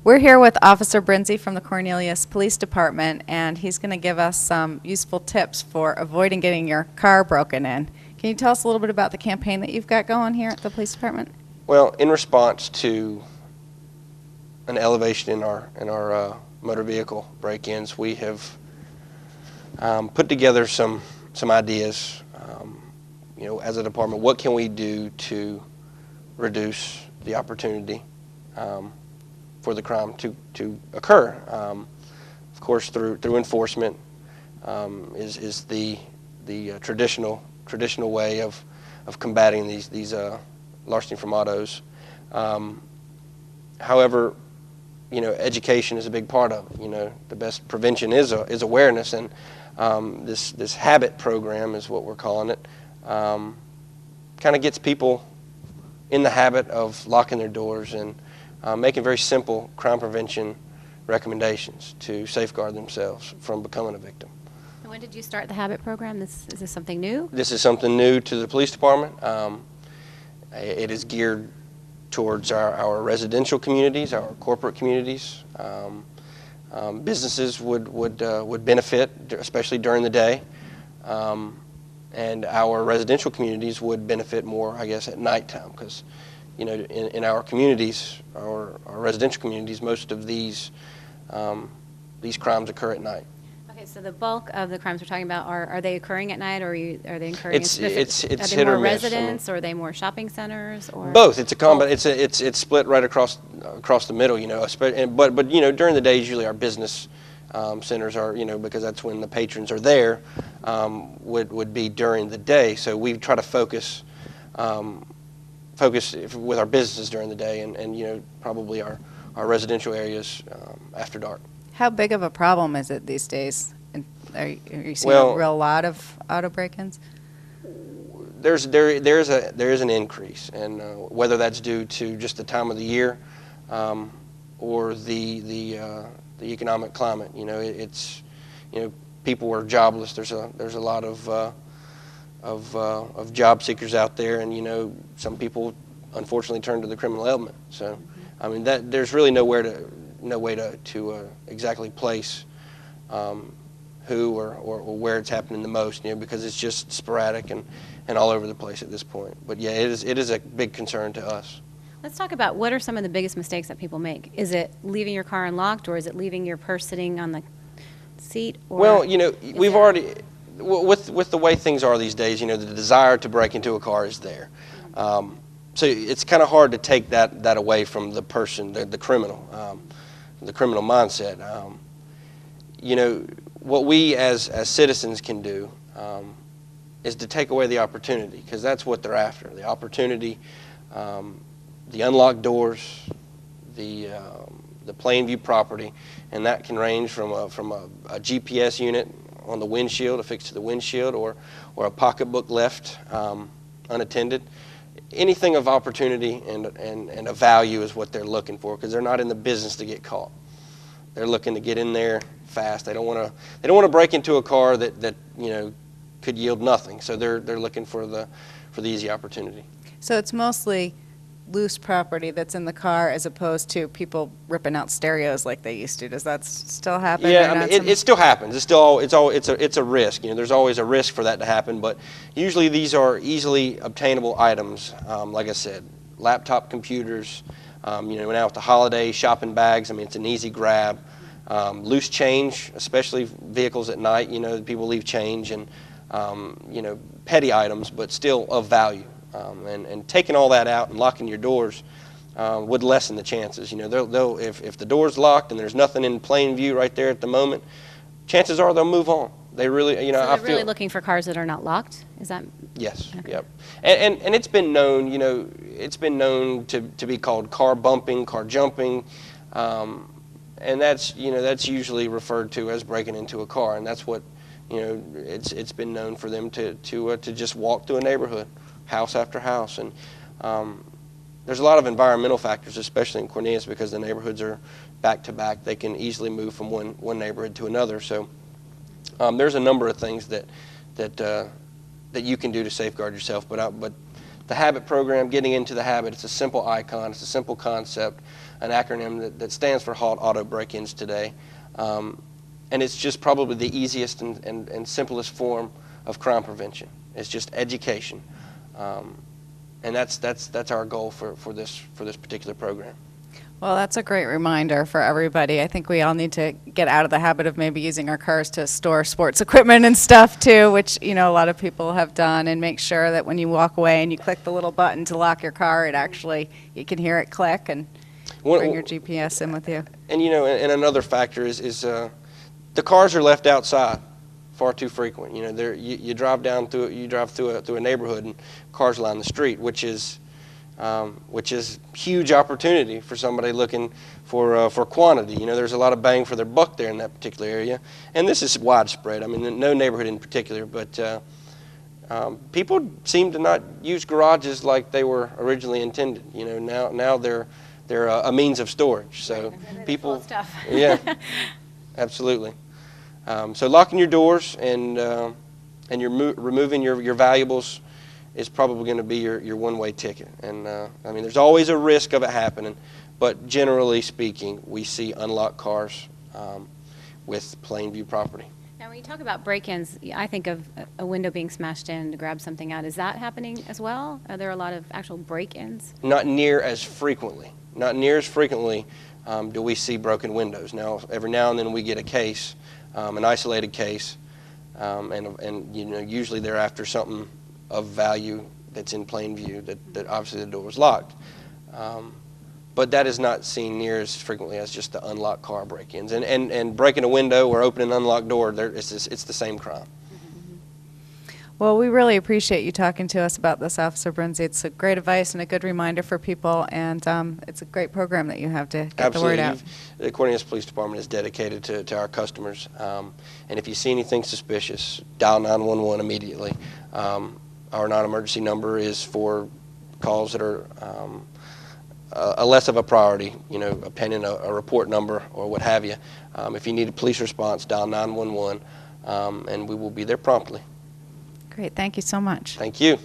We're here with Officer Brinzy from the Cornelius Police Department, and he's going to give us some useful tips for avoiding getting your car broken in. Can you tell us a little bit about the campaign that you've got going here at the police department? Well, in response to an elevation in our motor vehicle break-ins, we have put together some ideas. As a department, what can we do to reduce the opportunity for the crime to occur? Of course, through enforcement is the traditional way of combating these larceny from autos. However, education is a big part of it. The best prevention is awareness, and this habit program is what we're calling it. Kind of gets people in the habit of locking their doors and making very simple crime prevention recommendations to safeguard themselves from becoming a victim. And when did you start the habit program? Is this something new? This is something new to the police department. It is geared towards our residential communities, our corporate communities. Businesses would benefit, especially during the day. And our residential communities would benefit more, I guess, at nighttime, because in our communities, our residential communities, most of these crimes occur at night. Okay, so the bulk of the crimes we're talking about, are they occurring at night, or are they occurring? It's are hit they or more miss. residents, or are they more shopping centers, or both? It's a it's split right across the middle. But during the day, usually our business centers are, because that's when the patrons are there, would be during the day. So we try to focus with our businesses during the day, and probably our residential areas after dark. How big of a problem is it these days? And are you seeing Well, a real lot of auto break-ins? There is an increase, and whether that's due to just the time of the year or the economic climate. It's people are jobless. There's a lot of job seekers out there, and some people unfortunately turn to the criminal element. So I mean there's really no way to exactly place who or where it's happening the most, because it's just sporadic and all over the place at this point. But yeah, it is a big concern to us. Let's talk about what are some of the biggest mistakes that people make. Is it leaving your car unlocked, or is it leaving your purse sitting on the seat? Or well, we've already, with the way things are these days, the desire to break into a car is there. So it's kind of hard to take that away from the person, the criminal mindset. What we as citizens can do is to take away the opportunity, because that's what they're after, the opportunity. The unlocked doors, the plain view property, and that can range from a GPS unit on the windshield affixed to the windshield, or a pocketbook left unattended. Anything of opportunity and of value is what they're looking for, because they're not in the business to get caught. They're looking to get in there fast. They don't want to break into a car that could yield nothing. So they're looking for the easy opportunity. So it's mostly loose property that's in the car, as opposed to people ripping out stereos like they used to. Does that still happen? Yeah, I mean, it still happens. It's a risk. There's always a risk for that to happen. But usually these are easily obtainable items. Like I said, laptop computers. Now with the holidays, shopping bags. I mean, it's an easy grab. Loose change, especially vehicles at night. People leave change, and petty items, but still of value. And taking all that out and locking your doors would lessen the chances. They'll if the door's locked and there's nothing in plain view right there at the moment, chances are they'll move on. They really, So they're really looking for cars that are not locked. Is that? Yes. Okay. Yep. And it's been known, it's been known to be called car bumping, car jumping, and that's usually referred to as breaking into a car, and that's what it's been known for them to just walk through a neighborhood, house after house. And there's a lot of environmental factors, especially in Cornelius, because the neighborhoods are back to back. They can easily move from one neighborhood to another. So there's a number of things that you can do to safeguard yourself. But the habit program, getting into the habit, it's a simple icon, it's a simple concept. an acronym that stands for HALT Auto Break-Ins today. And it's just probably the easiest and simplest form of crime prevention. It's just education. And that's our goal for this particular program. Well, that's a great reminder for everybody. I think we all need to get out of the habit of maybe using our cars to store sports equipment and stuff too, which, you know, a lot of people have done, and make sure that when you walk away and you click the little button to lock your car, it actually, you can hear it click and bring your GPS in with you. And, you know, and another factor is the cars are left outside far too frequent. You know, you drive through a neighborhood and cars line the street, which is huge opportunity for somebody looking for quantity. You know, there's a lot of bang for their buck there in that particular area, and this is widespread. I mean, no neighborhood in particular, but people seem to not use garages like they were originally intended. You know, now they're a means of storage. So people, stuff. Yeah, absolutely. So locking your doors and you're removing your valuables is probably going to be your one-way ticket. And I mean, there's always a risk of it happening, but generally speaking, we see unlocked cars with plain view property. Now, when you talk about break-ins, I think of a window being smashed in to grab something out. Is that happening as well? Are there a lot of actual break-ins? Not near as frequently. Not near as frequently do we see broken windows. Now, every now and then we get a case, an isolated case, and you know, usually they're after something of value that's in plain view, that obviously the door was locked. But that is not seen near as frequently as just the unlocked car break-ins. And breaking a window or opening an unlocked door, it's the same crime. Well, we really appreciate you talking to us about this, Officer Brinzy. It's a great advice and a good reminder for people, and it's a great program that you have to get the word out. The Cornelius Police Department is dedicated to our customers, and if you see anything suspicious, dial 911 immediately. Our non-emergency number is for calls that are a less of a priority, you know, pending a report number or what have you. If you need a police response, dial 911, and we will be there promptly. Great. Thank you so much. Thank you.